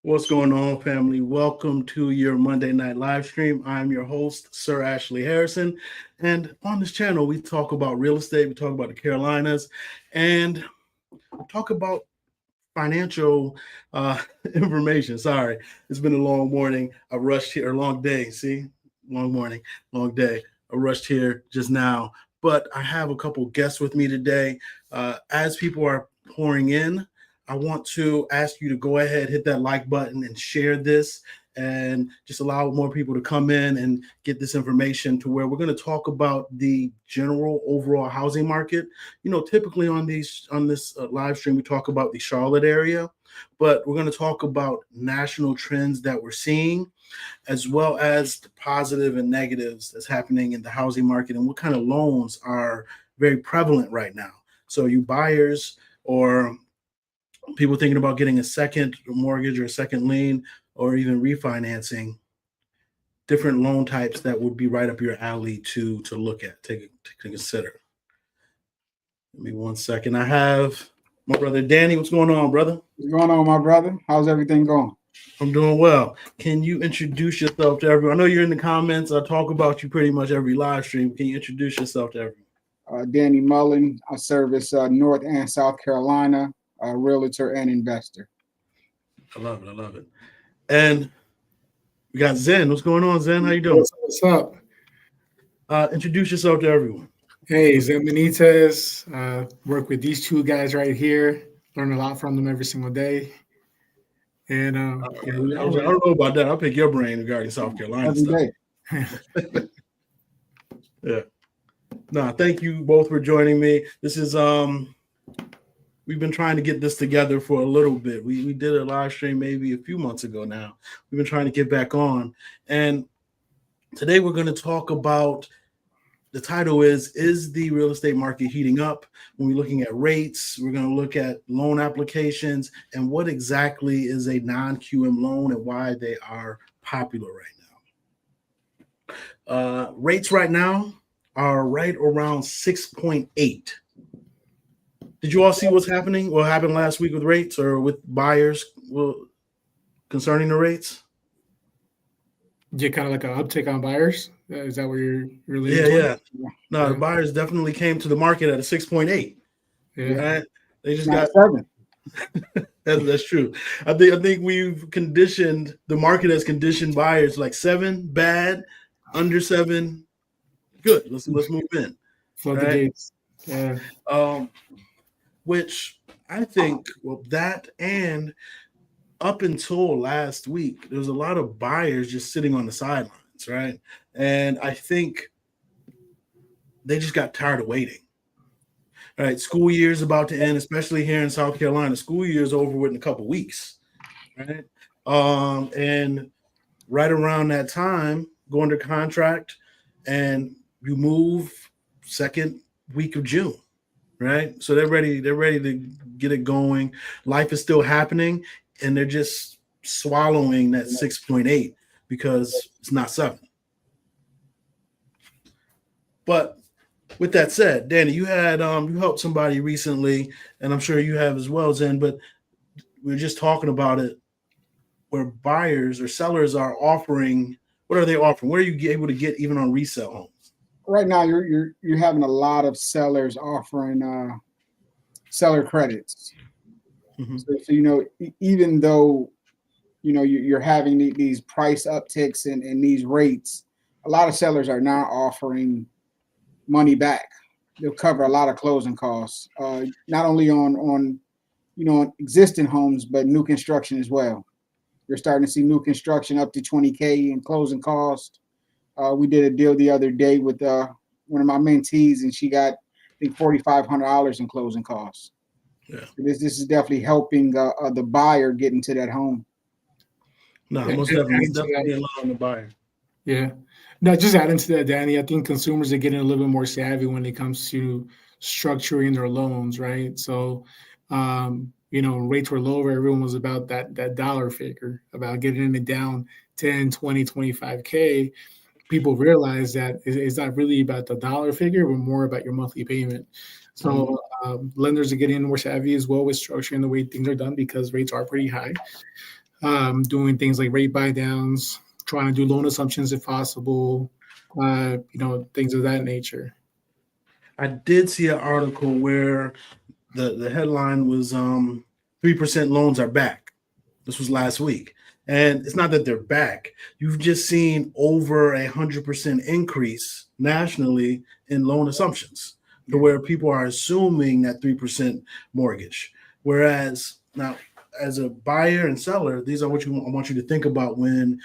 What's going on, family? Welcome to your Monday night live stream. I'm your host, Sir Ashley Harrison. And on this channel, we talk about real estate, we talk about the Carolinas, and talk about financial information. Sorry, it's been a long morning. I rushed here, a long day. See, long morning, long day. I rushed here just now, but I have a couple guests with me today. As people are pouring in, I want to ask you to go ahead, hit that like button, and share this, and just allow more people to come in and get this information to where we're going to talk about the general overall housing market. Typically on this live stream we talk about the Charlotte area, but we're going to talk about national trends that we're seeing, as well as the positive and negatives that's happening in the housing market and what kind of loans are very prevalent right now. So you buyers or people thinking about getting a second mortgage or a second lien or even refinancing, different loan types that would be right up your alley to look at, to consider. Give me 1 second. I have my brother Danny. What's going on, brother? What's going on, my brother? How's everything going? I'm doing well. Can you introduce yourself to everyone? I know you're in the comments. I talk about you pretty much every live stream. Can you introduce yourself to everyone? Danny Mullen. I service North and South Carolina, realtor and investor. I love it. I love it. And we got Zen. What's going on, Zen? How you doing? What's up? Introduce yourself to everyone. Hey, Zen Benitez. Work with these two guys right here. Learn a lot from them every single day. And I don't know about that. I'll pick your brain regarding South Carolina Every stuff. day. Yeah. No, thank you both for joining me. This is we've been trying to get this together for a little bit. We did a live stream maybe a few months ago now. We've been trying to get back on. And today we're going to talk about, the title is the real estate market heating up? When we're looking at rates, we're going to look at loan applications and what exactly is a non-QM loan and why they are popular right now. Rates right now are right around 6.8. Did you all see what's happening? What happened last week with rates or with buyers concerning the rates? get kind of like an uptick on buyers. Is that where you're leaning Yeah. towards? No, Yeah. the buyers definitely came to the market at a 6.8. Yeah. Right? They just Not got seven. that's true. I think we've conditioned the market has conditioned buyers like 7 bad, under 7 good. Let's move in. Flood the Right? gates. Yeah. Which I think, well, that and up until last week, there was a lot of buyers just sitting on the sidelines, right? And I think they just got tired of waiting. All right, school year is about to end, especially here in South Carolina. School year is over with in a couple weeks, right? And right around that time, go under contract, and you move second week of June, right? So they're ready. They're ready to get it going. Life is still happening, and they're just swallowing that 6.8 because it's not 7. But with that said, Danny, you had you helped somebody recently, and I'm sure you have as well, Zen. But we were just talking about it, where buyers or sellers are offering. What are they offering? What are you able to get even on resale homes? Right now, you're having a lot of sellers offering seller credits. Mhm. So even though you're having these price upticks and these rates, a lot of sellers are now offering money back. They'll cover a lot of closing costs, not only on existing homes, but new construction as well. You're starting to see new construction up to 20K in closing cost. We did a deal the other day with one of my mentees, and she got, I think, $4,500 in closing costs. Yeah. So this is definitely helping the buyer get into that home. No, And most definitely, it's definitely allowing the buyer. Yeah. No, just adding to that, Danny, I think consumers are getting a little bit more savvy when it comes to structuring their loans, right? So, rates were lower. Everyone was about that dollar figure, about getting it down 10, 20, 25K. People realize that it's not really about the dollar figure, but more about your monthly payment. So lenders are getting more savvy as well with structuring the way things are done because rates are pretty high. doing things like rate buy downs, trying to do loan assumptions if possible, things of that nature. I did see an article where the headline was 3% loans are back. This was last week. And it's not that they're back. You've just seen over 100% increase nationally in loan assumptions to where people are assuming that 3% mortgage. Whereas now, as a buyer and seller, these are what I want you to think about when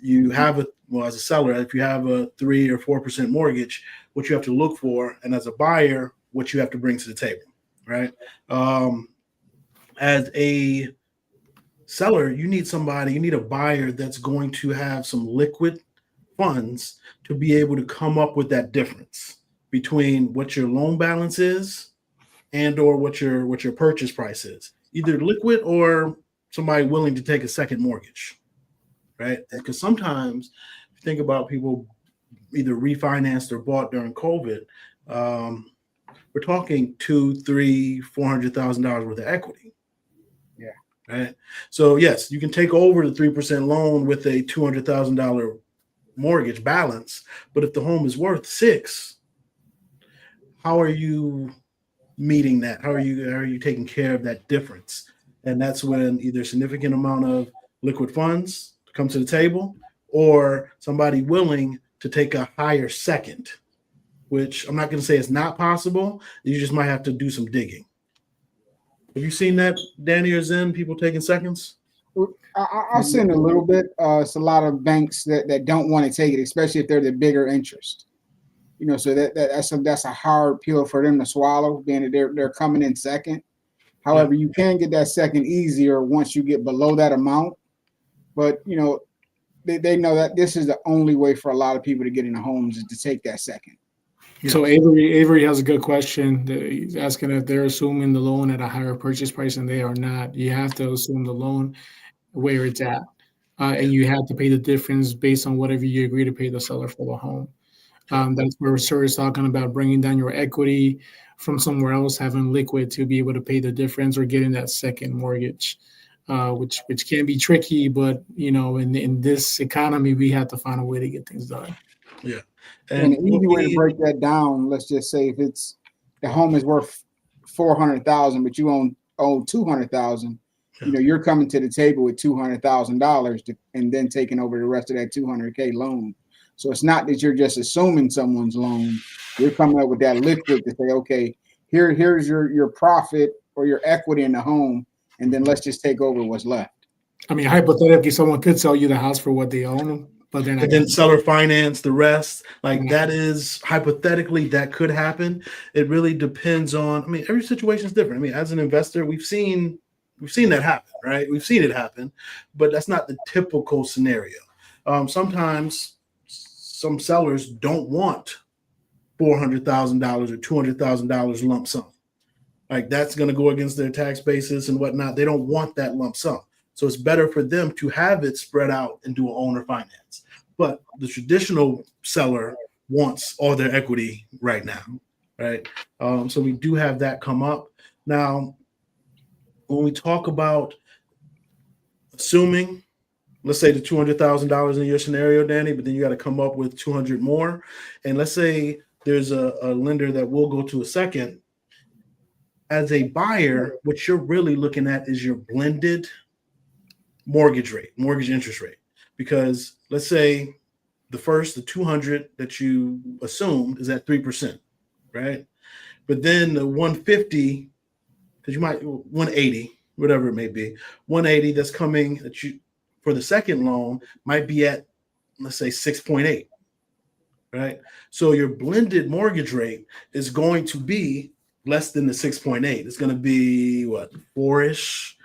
you have as a seller, if you have a 3 or 4% mortgage, what you have to look for, and as a buyer, what you have to bring to the table, right? As a seller, you need a buyer that's going to have some liquid funds to be able to come up with that difference between what your loan balance is and or what your purchase price is, either liquid or somebody willing to take a second mortgage, right? Because sometimes if you think about people either refinanced or bought during COVID, we're talking $200,000, $300,000, $400,000 worth of equity. Yeah. Right. So yes, you can take over the 3% loan with a $200,000 mortgage balance, but if the home is worth $6, how are you meeting that? How are you taking care of that difference? And that's when either a significant amount of liquid funds come to the table or somebody willing to take a higher second, which I'm not going to say it's not possible. You just might have to do some digging. Have you seen that, Danny or Zen, people taking seconds? I've seen a little bit. It's a lot of banks that don't want to take it, especially if they're the bigger interest. So that's a hard pill for them to swallow, being that they're coming in second. However, you can get that second easier once you get below that amount. But they know that this is the only way for a lot of people to get into homes is to take that second. So Avery has a good question. He's asking if they're assuming the loan at a higher purchase price, and they are not. You have to assume the loan where it's at, and you have to pay the difference based on whatever you agree to pay the seller for the home. That's where Sir is talking about bringing down your equity from somewhere else, having liquid to be able to pay the difference or getting that second mortgage, which can be tricky. But in this economy, we have to find a way to get things done. Yeah. And an easy way to break that down, let's just say if it's the home is worth 400,000, but you own 200,000, you're coming to the table with $200,000 and then taking over the rest of that 200K loan. So it's not that you're just assuming someone's loan. You're coming up with that liquid to say, okay, here's your profit or your equity in the home, and then let's just take over what's left. I mean, hypothetically, someone could sell you the house for what they own, but then seller finance the rest. That is hypothetically that could happen. It really depends on. I mean, every situation is different. I mean, as an investor, we've seen that happen, right? We've seen it happen, but that's not the typical scenario. Sometimes some sellers don't want $400,000 or $200,000 lump sum. That's going to go against their tax basis and whatnot. They don't want that lump sum. So it's better for them to have it spread out and do an owner finance. But the traditional seller wants all their equity right now, right? So we do have that come up. Now, when we talk about assuming, let's say the $200,000 in your scenario, Danny, but then you got to come up with 200 more. And let's say there's a lender that will go to a second. As a buyer, what you're really looking at is your blended mortgage interest rate. Because let's say the 200 that you assumed is at 3%, right? But then the 150, because you might 180, whatever it may be, 180 that's coming that you for the second loan might be at, let's say, 6.8, right? So your blended mortgage rate is going to be less than the 6.8. It's going to be what, 4-ish,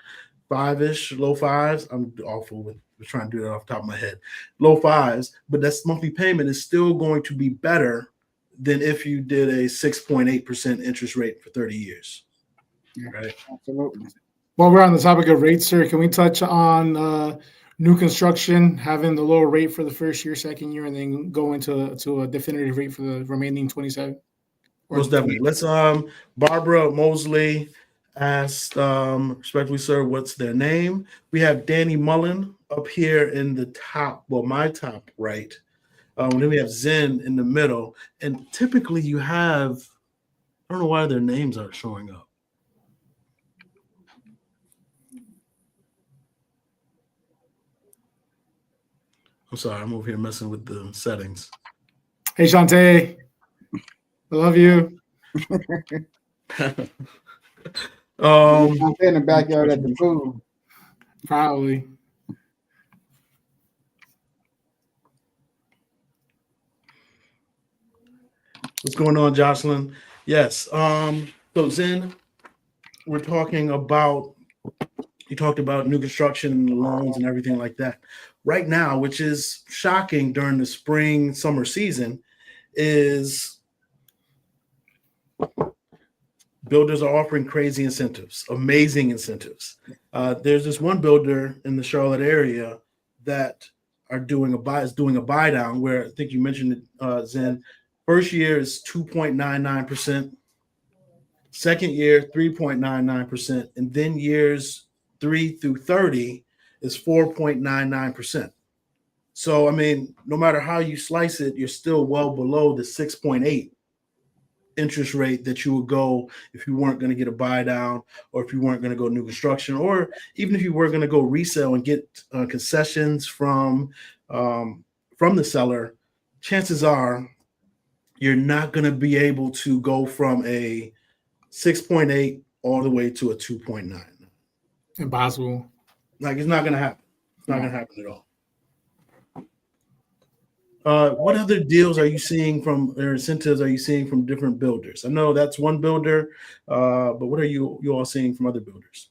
5-ish, low 5s. I'm awful with trying to do that off the top of my head. Low 5s, but that monthly payment is still going to be better than if you did a 6.8% interest rate for 30 years. Yeah, right? Absolutely. While we're on the topic of rates, sir, can we touch on new construction having the lower rate for the first year, second year, and then go into a definitive rate for the remaining 27? Most definitely. Let's Barbara Mosley asked, respectfully, sir, what's their name? We have Danny Mullen up here in the top, well, my top right. Then we have Zen in the middle. And typically you have, I don't know why their names aren't showing up. I'm sorry, I'm over here messing with the settings. Hey, Shantae. I love you. I'm in the backyard at the pool. Probably. What's going on, Jocelyn? Yes. So Zen, we're talking about, you talked about new construction and loans and everything like that. Right now, which is shocking during the spring, summer season, is builders are offering crazy incentives, amazing incentives. There's this one builder in the Charlotte area that is doing a buy down where I think you mentioned it, Zen. First year is 2.99%. Second year, 3.99%. And then years 3 through 30 is 4.99%. So, I mean, no matter how you slice it, you're still well below the 6.8 interest rate that you would go if you weren't going to get a buy down, or if you weren't going to go new construction, or even if you were going to go resale and get concessions from the seller. Chances are you're not going to be able to go from a 6.8 all the way to a 2.9. Impossible. Like, it's not going to happen. It's not going to happen at all. What other deals are you seeing from, or incentives are you seeing from different builders? I know that's one builder, but what are you all seeing from other builders?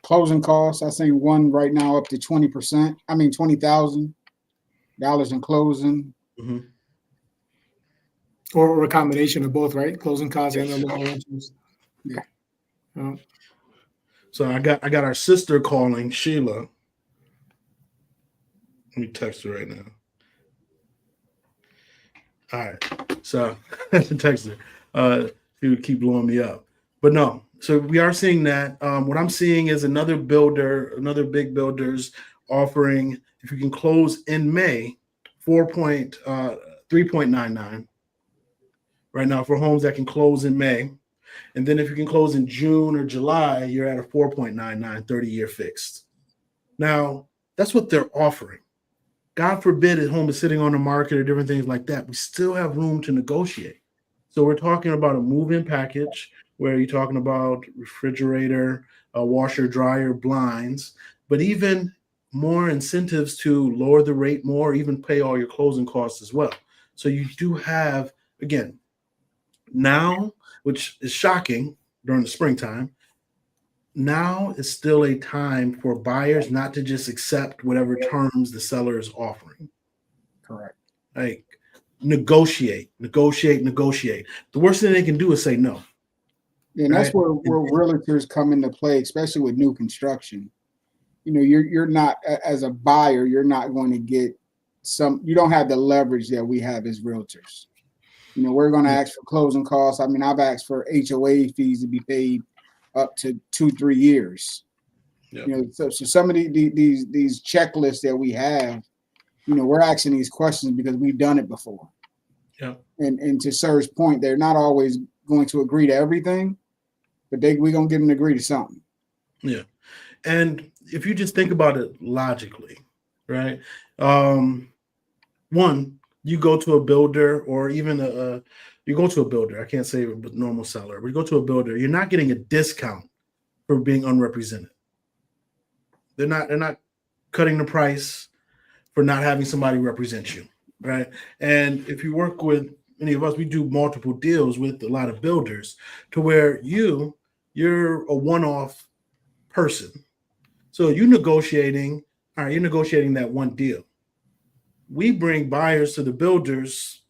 Closing costs, I think one right now up to 20%. I mean $20,000 in closing. Mm-hmm. Or a combination of both, right? Closing costs and the lower interest. Yeah. So I got our sister calling, Sheila. Let me text her right now. All right. So text her. She would keep blowing me up. But no. So we are seeing that. What I'm seeing is another big builders offering, if you can close in May, 3.99 right now for homes that can close in May. And then if you can close in June or July, you're at a 4.99 30-year fixed. Now, that's what they're offering. God forbid a home is sitting on the market or different things like that. We still have room to negotiate. So we're talking about a move-in package where you're talking about refrigerator, washer, dryer, blinds, but even more incentives to lower the rate more, even pay all your closing costs as well. So you do have, again, now, which is shocking during the springtime, now is still a time for buyers not to just accept whatever terms the seller is offering. Correct. Like, negotiate. The worst thing they can do is say no. And that's where realtors come into play, especially with new construction. You know, you're not, as a buyer, you're not going to get you don't have the leverage that we have as realtors. You know, we're going to ask for closing costs. I mean, I've asked for HOA fees to be paid up to 2-3 years. Yep. You know, so some of these checklists that we have, you know, we're asking these questions because we've done it before. Yeah. And to Sir's point, they're not always going to agree to everything, but we're going to get them to agree to something. Yeah. And if you just think about it logically, right? One, you go to a builder, or even you go to a builder. I can't say a normal seller, but you go to a builder, you're not getting a discount for being unrepresented. They're not cutting the price for not having somebody represent you, right? And if you work with any of us, we do multiple deals with a lot of builders to where you're a one-off person. So you're negotiating that one deal. We bring buyers to the builders,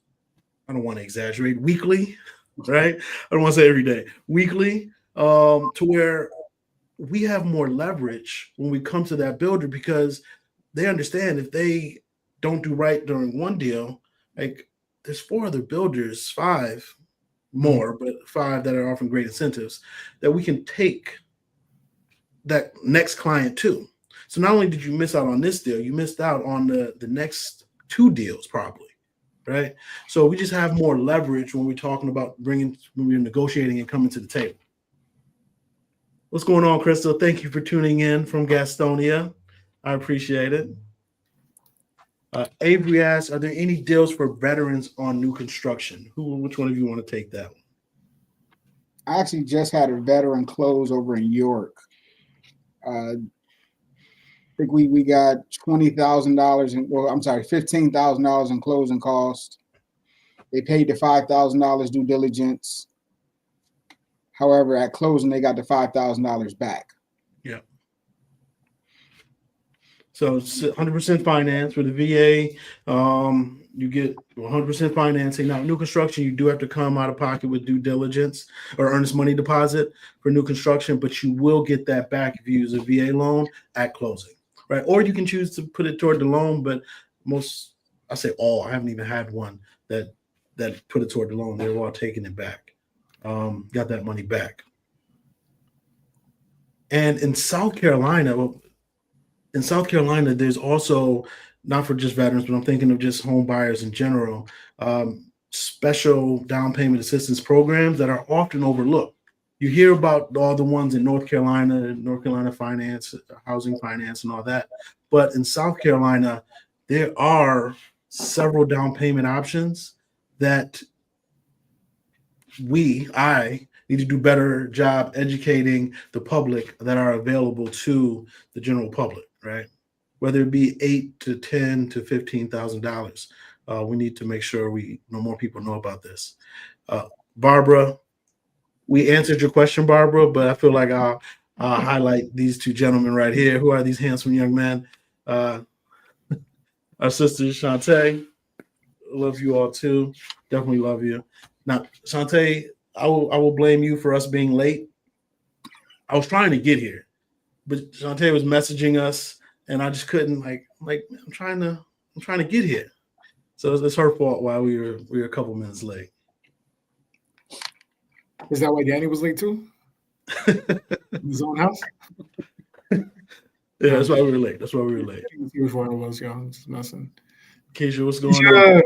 I don't want to exaggerate, weekly, right? I don't want to say every day, weekly, to where we have more leverage when we come to that builder, because they understand if they don't do right during one deal, like, there's 4 other builders, 5, more, but 5 that are offering great incentives, that we can take that next client too. So not only did you miss out on this deal, you missed out on the next 2 deals probably, right? So we just have more leverage when we're talking about when we're negotiating and coming to the table. What's going on, Crystal? Thank you for tuning in from Gastonia. I appreciate it. Avery asks, are there any deals for veterans on new construction? Which one of you want to take that one? I actually just had a veteran close over in York. I think we got $20,000 in, well, I'm sorry, $15,000 in closing costs. They paid the $5,000 due diligence. However, at closing, they got the $5,000 back. Yeah. So it's 100% finance with the VA. You get 100% financing. Now, new construction, you do have to come out of pocket with due diligence or earnest money deposit for new construction, but you will get that back if you use a VA loan at closing, right? Or you can choose to put it toward the loan, but I say all, I haven't even had one that put it toward the loan. They were all taking it back, got that money back. And in South Carolina, there's also, not for just veterans, but I'm thinking of just home buyers in general, special down payment assistance programs that are often overlooked. You hear about all the ones in North Carolina finance, housing finance, and all that. But in South Carolina, there are several down payment options that I need to do better job educating the public that are available to the general public, right? Whether it be $8,000 to $10,000 to $15,000, we need to make sure more people know about this. Barbara, we answered your question, Barbara, but I feel like I'll highlight these 2 gentlemen right here. Who are these handsome young men? Our sister Shantae, love you all too. Definitely love you. Now, Shantae, I will blame you for us being late. I was trying to get here, but Shantae was messaging us, and I just couldn't. I'm trying to get here, so it's her fault why we were a couple minutes late. Is that why Danny was late too? In his own house? Yeah, that's why we were late. Before I was young, just messing. Keisha, what's going on?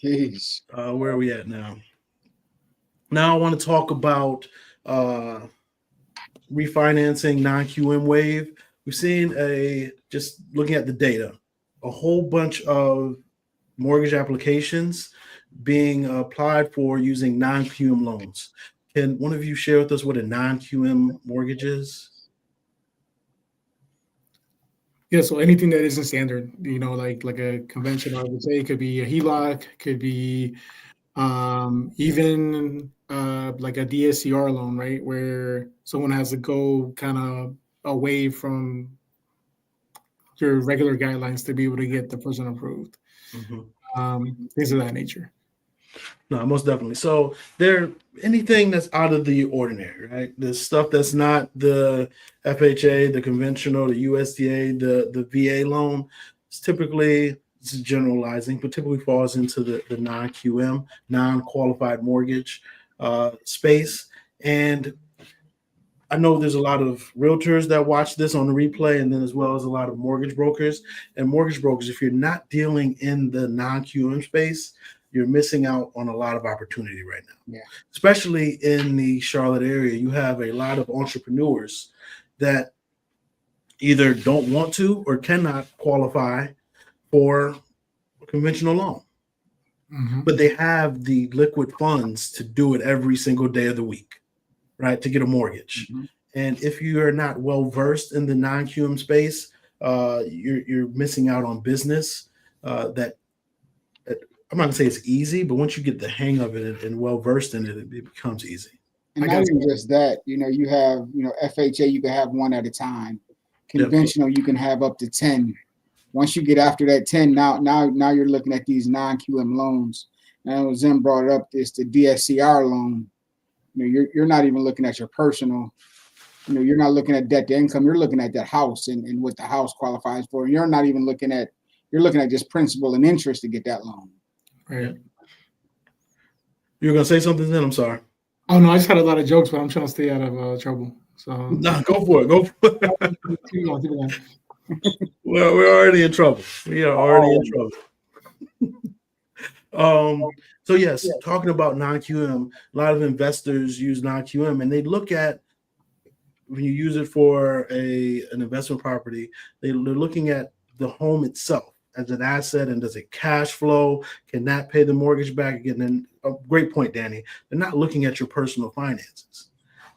Jeez. Where are we at now? Now I want to talk about refinancing non-QM wave. We've seen just looking at the data, a whole bunch of mortgage applications being applied for using non-QM loans. Can one of you share with us what a non-QM mortgage is? Yeah, so anything that isn't standard, like a conventional, I would say, it could be a HELOC, could be even like a DSCR loan, right, where someone has to go kind of away from your regular guidelines to be able to get the person approved. Things of that nature. No, most definitely. So anything that's out of the ordinary, right? The stuff that's not the FHA, the conventional, the USDA, the VA loan, it's generalizing, but typically falls into the non-QM, non-qualified mortgage space. And I know there's a lot of realtors that watch this on the replay, and then as well as a lot of mortgage brokers. And mortgage brokers, if you're not dealing in the non-QM space, you're missing out on a lot of opportunity right now. Yeah. Especially in the Charlotte area, you have a lot of entrepreneurs that either don't want to or cannot qualify for a conventional loan. But they have the liquid funds to do it every single day of the week, right? To get a mortgage. And if you are not well versed in the non-QM space, you're missing out on business that I'm not gonna say it's easy, but once you get the hang of it and well versed in it, it becomes easy. And not even just that, you have, FHA, you can have one at a time. Conventional, you can have up to 10. Once you get after that 10, now you're looking at these non-QM loans. Now, Zim brought it up, it's the DSCR loan. You're not even looking at your personal. You're not looking at debt to income. You're looking at that house and what the house qualifies for. And you're not even looking at just principal and interest to get that loan. Right. You were gonna say something then? I'm sorry. Oh no, I just had a lot of jokes, but I'm trying to stay out of trouble. So No, go for it. Go for it. keep going, keep going. Well, we're already in trouble. We are already in trouble. So yes, talking about non-QM, a lot of investors use non-QM and they look at when you use it for an investment property, they're looking at the home itself as an asset and does it cash flow? Can that pay the mortgage back again? And a great point, Danny. They're not looking at your personal finances.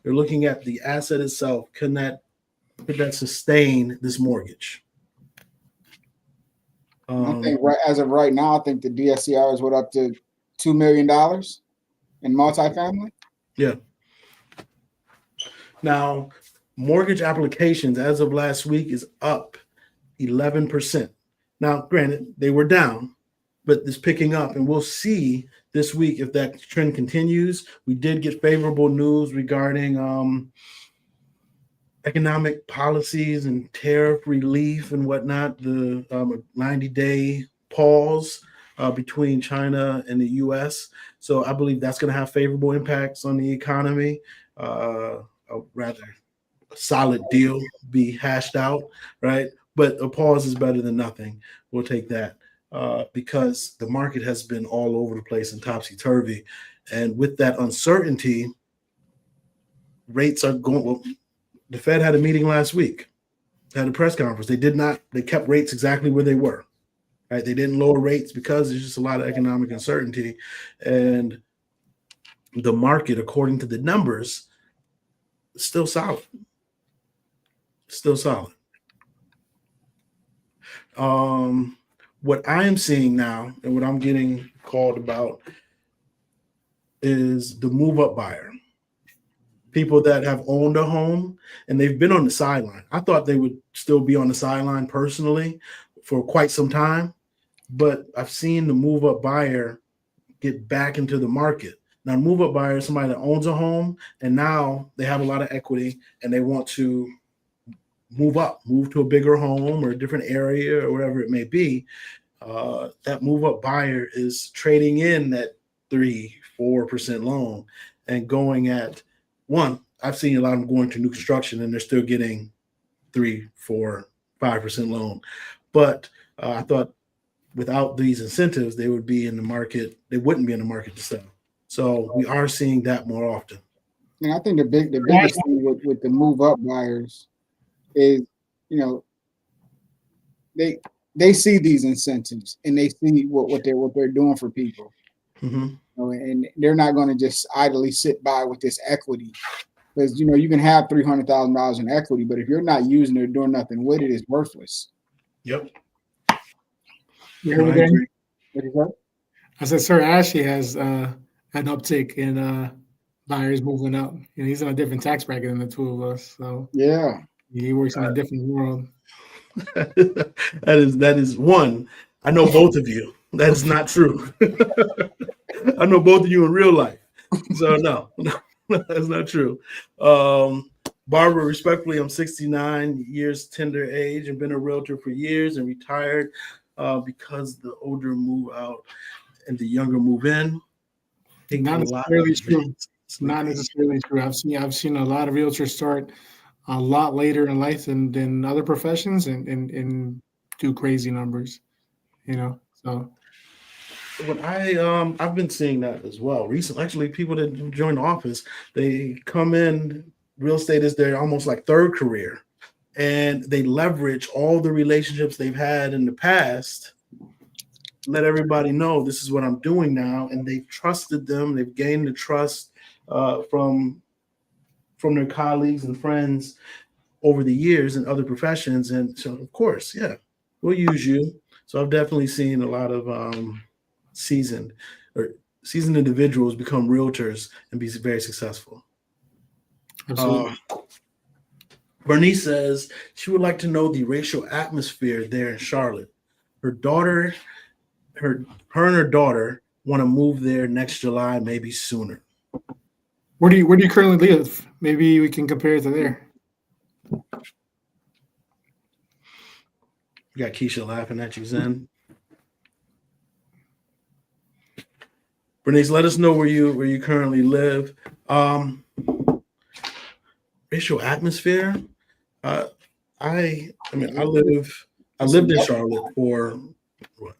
They're looking at the asset itself. Could that sustain this mortgage? I think as of right now, I think the DSCR is up to $2 million in multifamily. Yeah. Now, mortgage applications as of last week is up 11%. Now, granted, they were down, but it's picking up, and we'll see this week if that trend continues. We did get favorable news regarding economic policies and tariff relief and whatnot. The 90-day pause between China and the U.S. So I believe that's going to have favorable impacts on the economy. A rather solid deal be hashed out, right? But a pause is better than nothing. We'll take that because the market has been all over the place and topsy-turvy. And with that uncertainty, rates are going. Well, the Fed had a meeting last week, had a press conference. They kept rates exactly where they were, right? They didn't lower rates because there's just a lot of economic uncertainty. And the market, according to the numbers, is still solid. Still solid. What I am seeing now and what I'm getting called about is the move up buyer. People that have owned a home and they've been on the sideline. I thought they would still be on the sideline personally for quite some time, but I've seen the move up buyer get back into the market. Now, move up buyer is somebody that owns a home and now they have a lot of equity and they want to move to a bigger home or a different area or whatever it may be. That move up buyer is trading in that 3-4% loan and going at one. I've seen a lot of them going to new construction and they're still getting 3-4-5% loan. But I thought without these incentives, they would be in the market. They wouldn't be in the market to sell. So we are seeing that more often. And I think the biggest thing with the move up buyers is, they see these incentives and they see what they're doing for people. Mm-hmm. And they're not going to just idly sit by with this equity because you can have $300,000 in equity, but if you're not using it or doing nothing with it, it's worthless. Yep. You heard me, What is that? I said, Sir Ashley has an uptick in buyers moving up. He's in a different tax bracket than the two of us, so Yeah, he works in a different world. that is one. I know both of you. That is not true. I know both of you in real life. So no, that's not true. Barbara, respectfully, I'm 69 years tender age and been a realtor for years and retired because the older move out and the younger move in. Not necessarily true. Not necessarily true. I've seen a lot of realtors start a lot later in life than other professions and do crazy numbers. So What I've been seeing that as well recently. Actually, people that join the office, they come in. Real estate is their almost like third career, and they leverage all the relationships they've had in the past. Let everybody know this is what I'm doing now, and they've trusted them. They've gained the trust from their colleagues and friends over the years in other professions, and so of course, yeah, we'll use you. So I've definitely seen a lot of seasoned individuals become realtors and be very successful. absolutely. Bernice says she would like to know the racial atmosphere there in Charlotte. Her daughter, her and her daughter want to move there next July, maybe sooner. Where do you currently live? Maybe we can compare it to there. You got Keisha laughing at you, Zen. Bernice, let us know where you currently live. Racial atmosphere. Uh, I mean, I lived in Charlotte for what,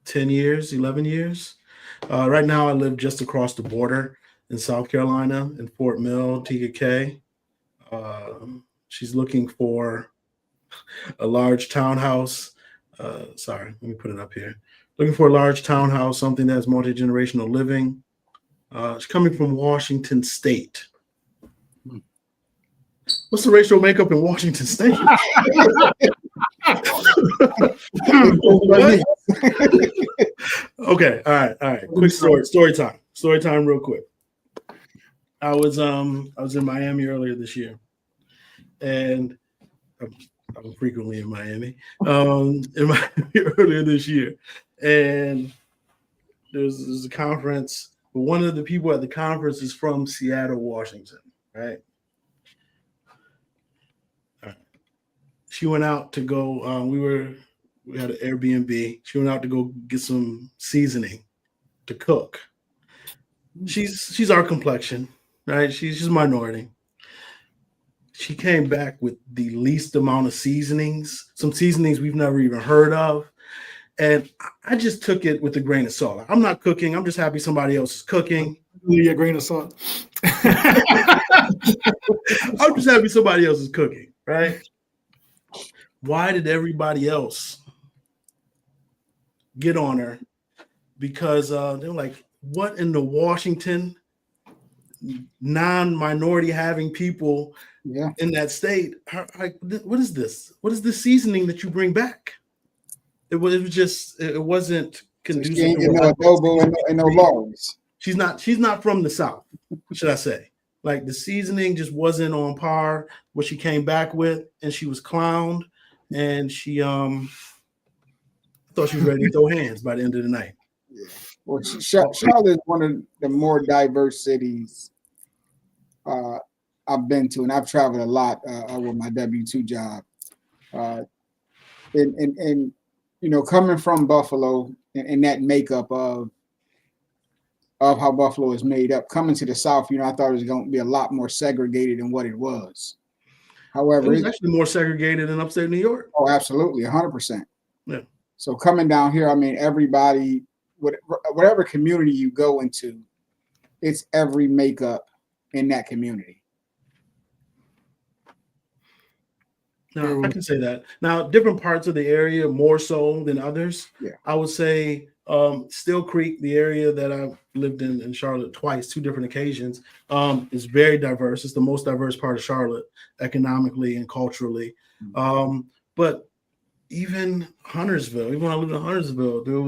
10 years, 11 years. Right now, I live just across the border in South Carolina, in Fort Mill, TKK. She's looking for a large townhouse. Sorry, let me put it up here. Looking for a large townhouse, something that's multi-generational living. She's coming from Washington State. What's the racial makeup in Washington State? Okay, all right. Quick story time, real quick. I was in Miami earlier this year, and I'm frequently in Miami. In Miami earlier this year, and there's a conference. But one of the people at the conference is from Seattle, Washington, right? She went out to go. We had an Airbnb. She went out to go get some seasoning to cook. She's our complexion, right? She's a minority. She came back with the least amount of seasonings, some seasonings we've never even heard of. And I just took it with a grain of salt. I'm not cooking. I'm just happy somebody else is cooking. Really a grain of salt. I'm just happy somebody else is cooking, right? Why did everybody else get on her? Because they're like, what in the Washington non-minority having people in that state? What is this? What is this seasoning that you bring back? It wasn't conducive. She ain't getting no adobo and no logs. She's not from the South, should I say? Like the seasoning just wasn't on par what she came back with, and she was clowned, and she thought she was ready to throw hands by the end of the night. Yeah. Well, Charlotte is one of the more diverse cities I've been to, and I've traveled a lot with my W-2 job. And you know, coming from Buffalo and that makeup of how Buffalo is made up, coming to the South, you know, I thought it was going to be a lot more segregated than what it was. However, it was actually more segregated in upstate New York. Oh, absolutely, 100%. Yeah. So coming down here, I mean, everybody, whatever community you go into, it's every makeup in that community. No, I can say that. Now, different parts of the area more so than others. Yeah. I would say Still Creek, the area that I've lived in Charlotte twice, 2 different occasions, is very diverse. It's the most diverse part of Charlotte economically and culturally. But even Huntersville, even when I lived in Huntersville, there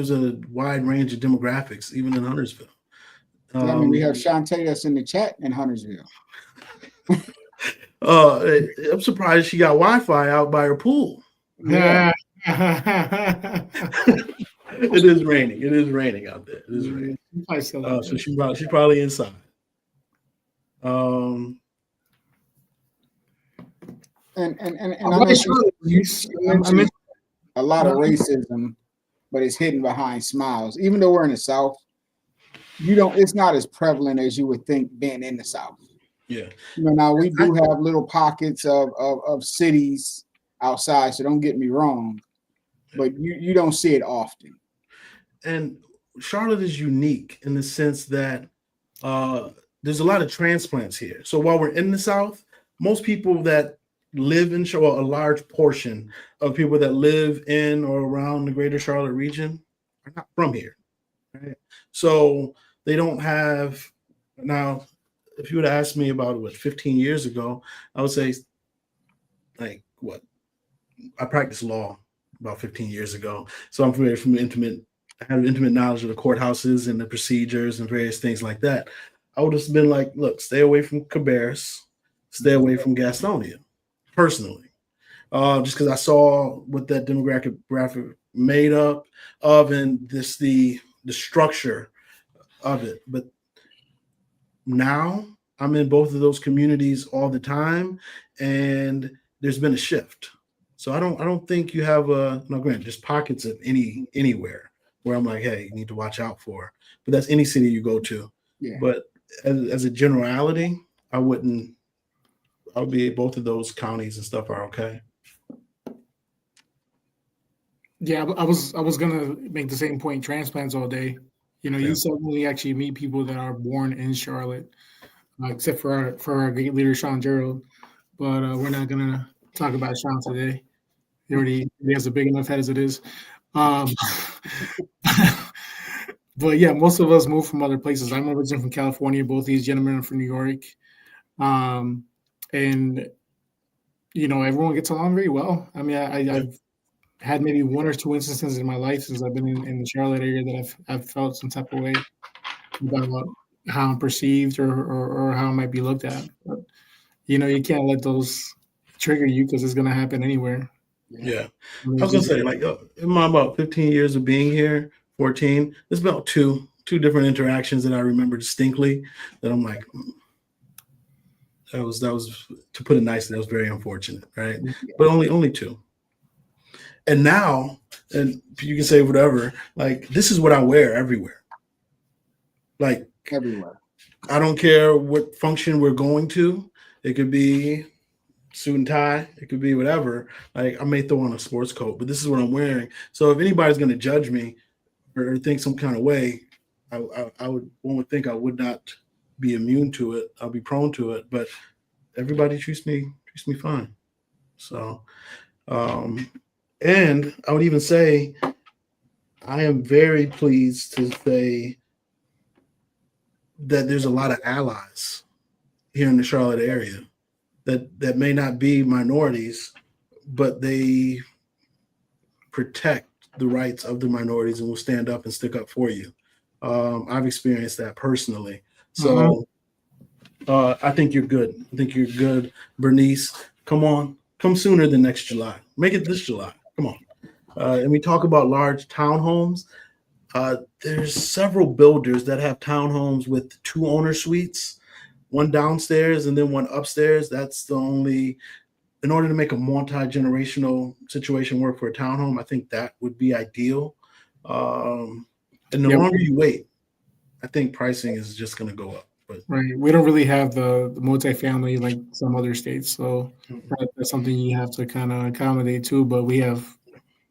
was a wide range of demographics, even in Huntersville. I mean, we have Shantae that's in the chat in Huntersville. I'm surprised she got Wi-Fi out by her pool. Yeah. It is raining. It is raining out there. It is raining. So she's probably inside. And I mentioned a lot of racism, but it's hidden behind smiles. Even though we're in the South, it's not as prevalent as you would think being in the South. Yeah. You know, now we do have little pockets of cities outside, so don't get me wrong, but you don't see it often. And Charlotte is unique in the sense that there's a lot of transplants here. So while we're in the South, most people that live in Charlotte, a large portion of people that live in or around the greater Charlotte region are not from here. Right? So they don't have, now, if you would have asked me about 15 years ago, I would say, like, what? I practiced law about 15 years ago. So I'm very I have intimate knowledge of the courthouses and the procedures and various things like that. I would have been like, look, stay away from Cabarrus, stay away from Gastonia, personally. Just because I saw what that demographic made up of and the structure of it. But now I'm in both of those communities all the time, and there's been a shift. So I don't think you have granted, just pockets of anywhere where I'm like, hey, you need to watch out for. But that's any city you go to. Yeah. But as a generality, I wouldn't. I'll be both of those counties and stuff are okay. Yeah, I was gonna make the same point. Transplants all day. You Yeah. suddenly actually meet people that are born in Charlotte, except for our great leader Sean Gerald. But we're not gonna talk about Sean today. He has a big enough head as it is. Um, but yeah, most of us move from other places. I'm originally from California. Both these gentlemen are from New York, um, and everyone gets along very well. I mean, I've had maybe one or two instances in my life since I've been in the Charlotte area that I've felt some type of way about how I'm perceived or how I might be looked at. But you can't let those trigger you because it's gonna happen anywhere. Yeah. Yeah. I There's was gonna just say, like, in my about 15 years of being here, 14, there's about two different interactions that I remember distinctly that I'm like, that was to put it nicely, that was very unfortunate, right? But only two. And now, and you can say whatever, like this is what I wear everywhere. Like Everywhere. I don't care what function we're going to. It could be suit and tie. It could be whatever. Like I may throw on a sports coat, but this is what I'm wearing. So if anybody's going to judge me or think some kind of way, I would one would think I would not be immune to it. I'll be prone to it, but everybody treats me fine. So, um, and I would even say I am very pleased to say that there's a lot of allies here in the Charlotte area that may not be minorities, but they protect the rights of the minorities and will stand up and stick up for you. I've experienced that personally. Mhm. So I think you're good. I think you're good, Bernice. Come on, come sooner than next July. Make it this July. Come on. And we talk about large townhomes. There's several builders that have townhomes with two owner suites, one downstairs and then one upstairs. That's the only, in order to make a multi-generational situation work for a townhome, I think that would be ideal. Um, and the Yep. longer you wait, I think pricing is just going to go up. But Right. We don't really have the multifamily like some other states, so that's something you have to kind of accommodate too. But we have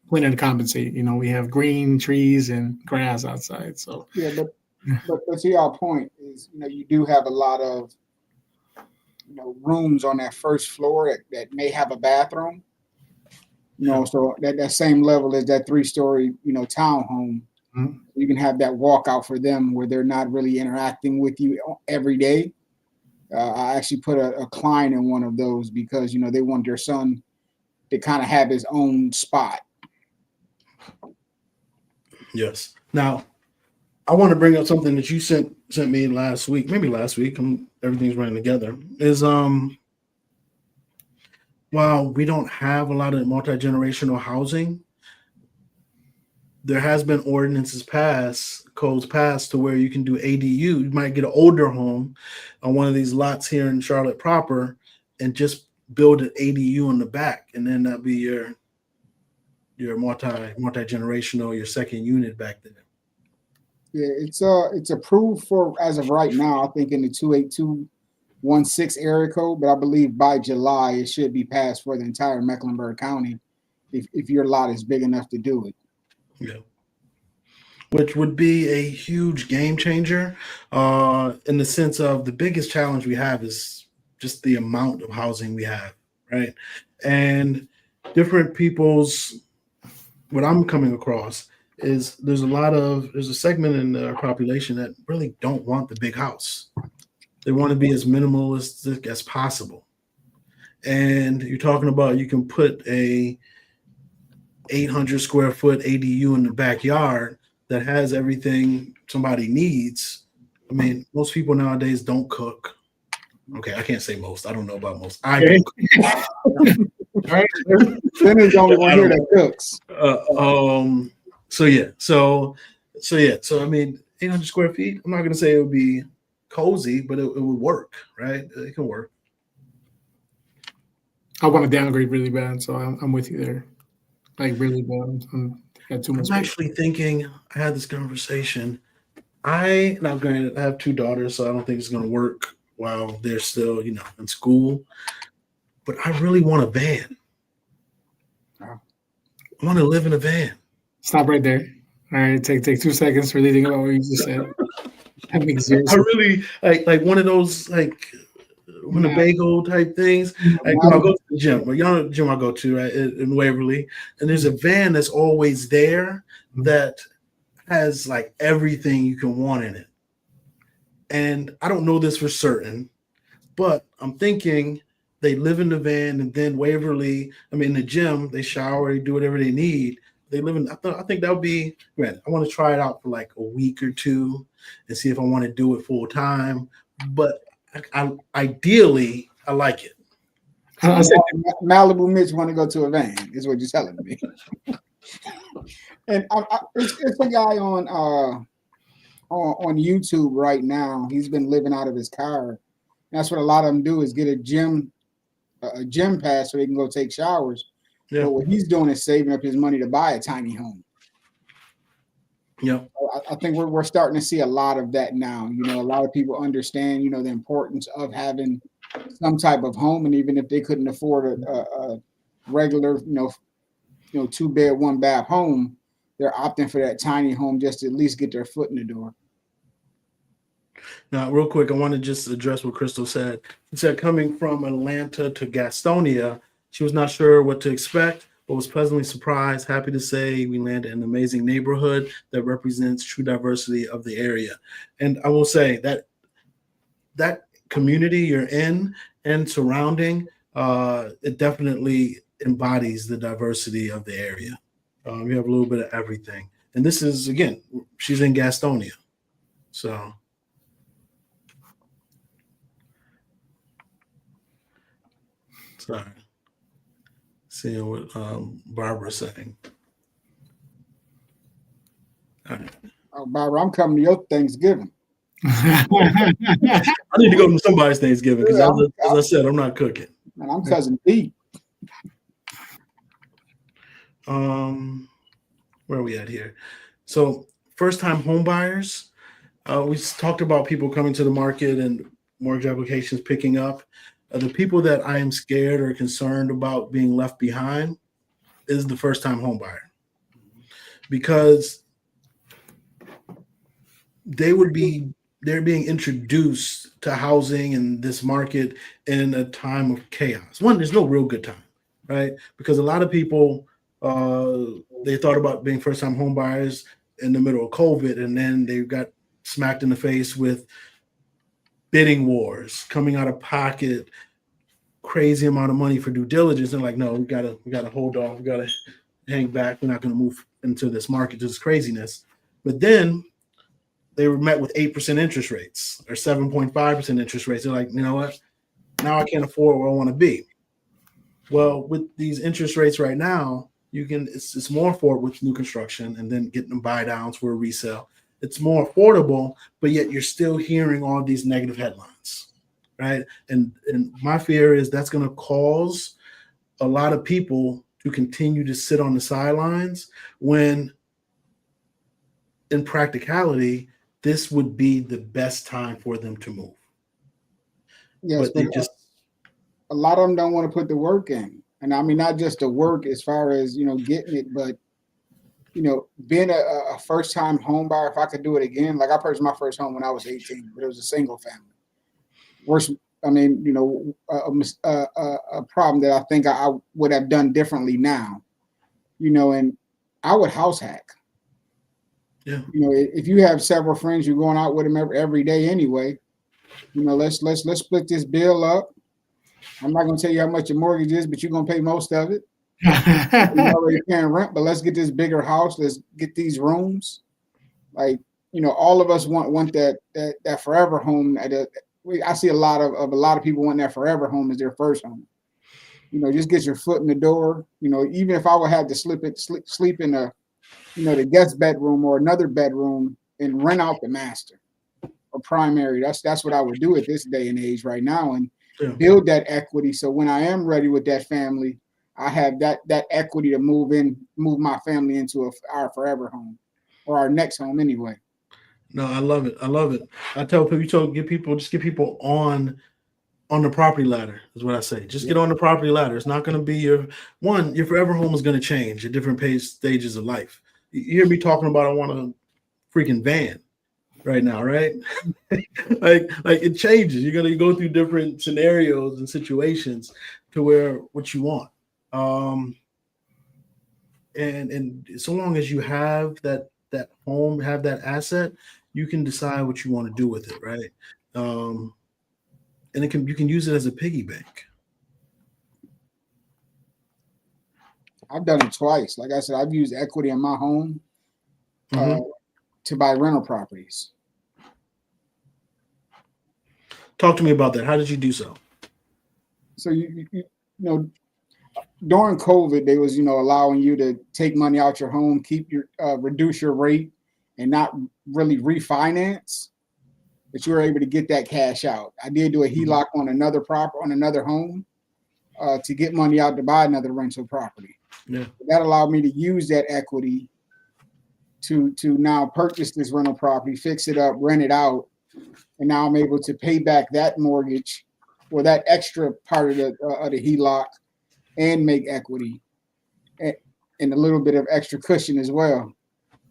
plenty to compensate. We have green trees and grass outside, so Yeah, but to your point is, you do have a lot of rooms on that first floor that may have a bathroom. So that same level as that 3-story townhome. Mhm. You can have that walkout for them where they're not really interacting with you every day. I actually put a client in one of those because they want their son to kind of have his own spot. yes. Now, I want to bring up something that you sent me last week, maybe last week. Everything's running together. Is while we don't have a lot of multi-generational housing, there has been codes passed to where you can do ADU. You might get an older home on one of these lots here in Charlotte proper and just build an ADU in the back, and then that'll be your multi-generational, your second unit back there. Yeah, it's approved for as of right now. I think in the 28216 area code, but I believe by July it should be passed for the entire Mecklenburg County if your lot is big enough to do it. Yeah. Which would be a huge game changer in the sense of the biggest challenge we have is just the amount of housing we have, right? And different people's, what I'm coming across is there's a segment in our population that really don't want the big house. They want to be as minimalistic as possible. And you're talking about you can put a 800 square foot ADU in the backyard that has everything somebody needs. I mean, most people nowadays don't cook. Okay, I can't say most. I don't know about most. I Okay. don't cook. All right. Then there's the only one here that cooks. So yeah. So yeah. So I mean, 800 square feet. I'm not gonna say it would be cozy, but it would work, right? It can work. I want to downgrade really bad, so I'm with you there. Like really bad. I got too much I'm space. actually thinking. I had this conversation. I now granted I have two daughters, so I don't think it's going to work while they're still, in school. But I really want a van. Oh. I want to live in a van. Stop right there. All right, take 2 seconds for reading about what you just said. That makes zero I sense. really like one of those like Now, Winnebago type things. Like when I Malibu, go to the gym, well, y'all know the gym I go to right in Waverly, and there's a van that's always there that has like everything you can want in it. And I don't know this for certain, but I'm thinking they live in the van and then Waverly, I mean, in the gym, they shower, they do whatever they need. They live in, I think that would be, man, I want to try it out for like a week or two and see if I want to do it full time. But ideally, I like it. I said Malibu Mitch want to go to a van, is what you're telling me. And it's a guy on YouTube right now. He's been living out of his car. That's what a lot of them do is get a gym pass so they can go take showers. Yeah. But what he's doing is saving up his money to buy a tiny home. Yeah. I think we're starting to see a lot of that now. A lot of people understand, the importance of having some type of home, and even if they couldn't afford a regular, 2-bed, 1-bath home, they're opting for that tiny home just to at least get their foot in the door. Now, real quick, I want to just address what Crystal said. She said coming from Atlanta to Gastonia, she was not sure what to expect, but was pleasantly surprised. Happy to say we landed in an amazing neighborhood that represents true diversity of the area. And I will say that community you're in and surrounding, it definitely embodies the diversity of the area. You have a little bit of everything. And this is, again, she's in Gastonia. So. Sorry. Seeing what Barbara's saying. All right. Oh, Barbara, I'm coming to your Thanksgiving. I need to go to somebody's Thanksgiving because, Yeah, as I said, I'm not cooking. And I'm cousin Pete. Where are we at here? So, first-time home buyers. We talked about people coming to the market and mortgage applications picking up. The people that I am scared or concerned about being left behind is the first-time home buyer, because they're being introduced to housing in this market in a time of chaos. One, there's no real good time, right? Because a lot of people they thought about being first-time home buyers in the middle of COVID, and then they got smacked in the face with bidding wars, coming out of pocket, crazy amount of money for due diligence. And like, no, we gotta hold off, we gotta hang back. We're not gonna move into this market, this craziness. But then they were met with 8% interest rates or 7.5% interest rates. They're like, you know what? Now I can't afford where I want to be. Well, with these interest rates right now, it's more affordable with new construction and then getting them buy downs for a resale. It's more affordable, but yet you're still hearing all these negative headlines, right? And my fear is that's going to cause a lot of people to continue to sit on the sidelines when, in practicality, this would be the best time for them to move. Yes, but they just a lot of them don't want to put the work in. And I mean, not just the work as far as, getting it, but, being a first-time home buyer, if I could do it again, like I purchased my first home when I was 18, but it was a single family. Worst, I mean, a problem that I think I would have done differently now, and I would house hack. Yeah. If you have several friends, you're going out with them every day anyway. Let's split this bill up. I'm not going to tell you how much your mortgage is, but you're going to pay most of it. You're already paying rent, but let's get this bigger house. Let's get these rooms. Like, all of us want that forever home. I see a lot of people want that forever home as their first home. Just get your foot in the door. Even if I would have to sleep in the guest bedroom or another bedroom and rent out the master or primary. That's what I would do at this day and age right now. And build that equity. So when I am ready with that family, I have that equity to move my family into our forever home or our next home anyway. No, I love it. I love it. I tell people, get people on the property ladder is what I say. Just Yeah. get on the property ladder. It's not going to be your forever home is going to change at different stages of life. You hear me talking about I want a freaking van right now, right? like it changes. You're going to go through different scenarios and situations to where what you want. Um, and so long as you have that home, have that asset, you can decide what you want to do with it, right? Um, and you can use it as a piggy bank. I've done it twice. Like I said, I've used equity in my home uh, Mm-hmm. to buy rental properties. Talk to me about that. How did you do so? So you know, during COVID, they was allowing you to take money out your home, keep your reduce your rate, and not really refinance. But you were able to get that cash out. I did do a Mhm. HELOC on another home to get money out to buy another rental property. Yeah. That allowed me to use that equity to now purchase this rental property, fix it up, rent it out, and now I'm able to pay back that mortgage or that extra part of the HELOC and make equity and a little bit of extra cushion as well.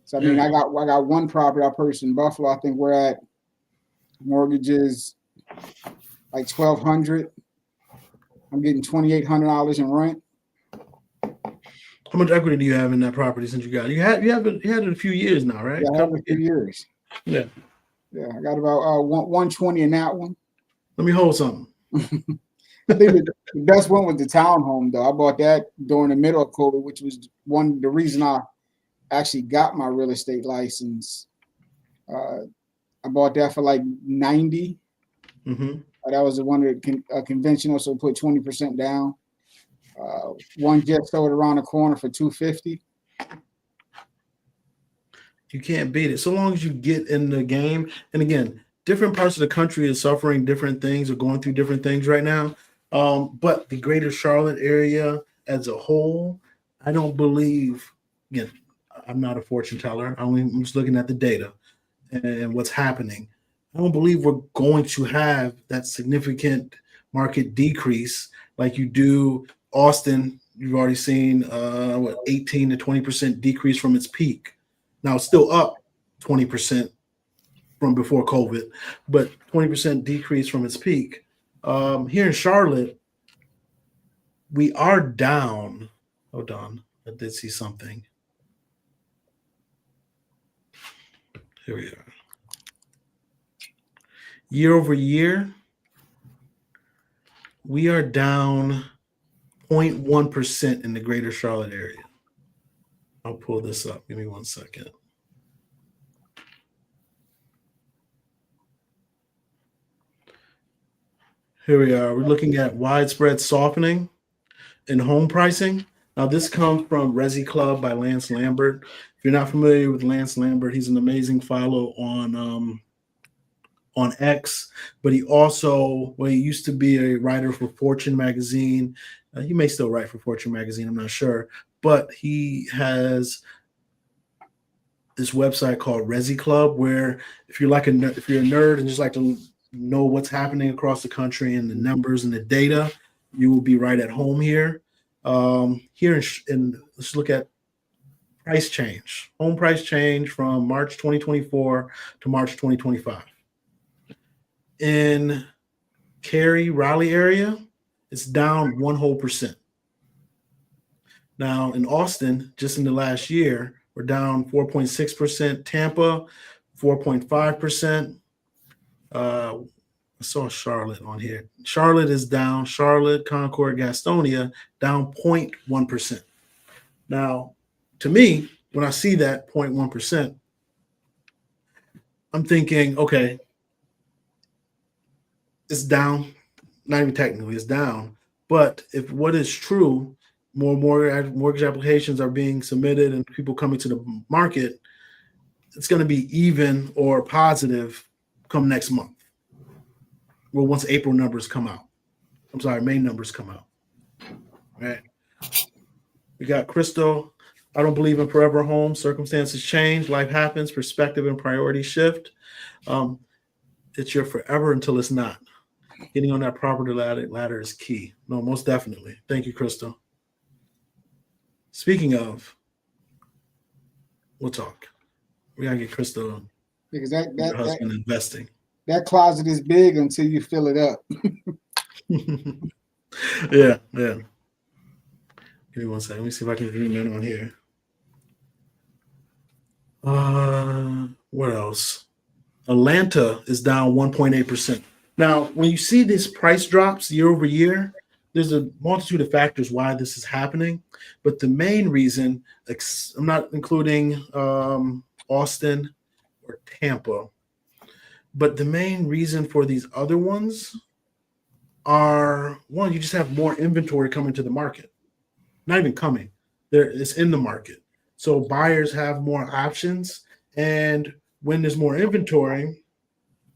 So I mean, Yeah. I got one property I purchased in Buffalo. I think we're at mortgages like 1,200. I'm getting $2,800 in rent. How much equity do you have in that property since you got it? You had it a few years now, right? Yeah, I have a few years. Yeah. Yeah, I got about 120 in that one. Let me hold something. I think the best one was the townhome though. I bought that during the middle of COVID, which was the reason I actually got my real estate license. I bought that for like 90. Mm-hmm. That was the one that conventional, so put 20% down. One just sold around the corner for 250. You can't beat it. So long as you get in the game. And again, different parts of the country is suffering different things or going through different things right now. But the greater Charlotte area as a whole, I don't believe, again, I'm not a fortune teller. I'm just looking at the data and what's happening. I don't believe we're going to have that significant market decrease like you do Austin. You've already seen 18 to 20% decrease from its peak. Now it's still up 20% from before COVID, but 20% decrease from its peak. Here in Charlotte, we are down. Hold on, I did see something. Here we are. Year over year, we are down 0.1% in the greater Charlotte area. I'll pull this up. Give me 1 second. Here we are. We're looking at widespread softening in home pricing. Now, this comes from Resi Club by Lance Lambert. If you're not familiar with Lance Lambert, he's an amazing follow on X, but he used to be a writer for Fortune magazine. He may still write for Fortune magazine, I'm not sure, but he has this website called Resi Club, where if you're a nerd and just like to know what's happening across the country and the numbers and the data, you will be right at home here. Let's look at home price change from March 2024 to March 2025. In Cary, Raleigh area, it's down 1%. Now in Austin, just in the last year, we're down 4.6%. Tampa, 4.5%. I saw Charlotte on here. Charlotte is down. Charlotte, Concord, Gastonia, down 0.1%. Now, to me, when I see that 0.1%, I'm thinking, okay, it's down. Not even technically, it's down. But if what is true, more mortgage applications are being submitted and people coming to the market, it's going to be even or positive come next month. Well, once April numbers come out. May numbers come out. Right. We got Crystal. I don't believe in forever homes. Circumstances change, life happens, perspective and priorities shift. Um, it's your forever until it's not. Getting on that property ladder is key. No, most definitely. Thank you, Crystal. Speaking of, we'll talk. We gotta get Crystal Because and your husband investing. that closet is big until you fill it up. Yeah. Give me one second. Let me see if I can zoom in on here. What else? Atlanta is down 1.8%. Now, when you see these price drops year over year, there's a multitude of factors why this is happening. But the main reason, I'm not including Austin or Tampa, but the main reason for these other ones are, one, you just have more inventory coming to the market. Not even coming. It's in the market. So buyers have more options. And when there's more inventory,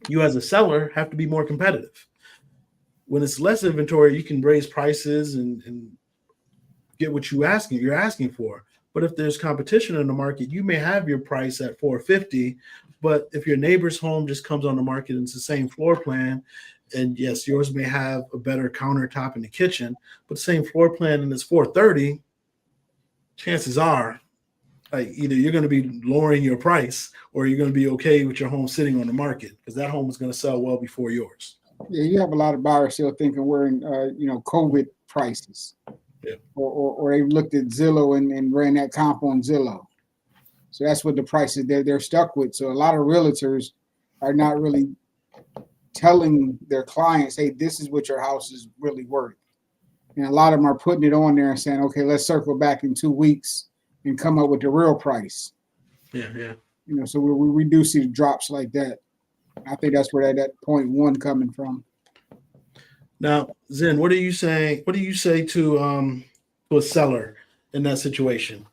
you as a seller have to be more competitive. When it's less inventory, you can raise prices and get what you're asking for. But if there's competition in the market, you may have your price at $450, but if your neighbor's home just comes on the market and it's the same floor plan, and yes, yours may have a better countertop in the kitchen, but the same floor plan and it's $430, chances are, like, either you're going to be lowering your price or you're going to be okay with your home sitting on the market because that home is going to sell well before yours. Yeah, you have a lot of buyers still thinking we're in, COVID prices. Yeah. Or they looked at Zillow and ran that comp on Zillow. So that's what the prices they're stuck with. So a lot of realtors are not really telling their clients, hey, this is what your house is really worth. And a lot of them are putting it on there and saying, okay, let's circle back in 2 weeks and come up with the real price. Yeah. So we do see drops like that. I think that's where that 0.1 coming from. Now, Zen, what do you say? What do you say to a seller in that situation?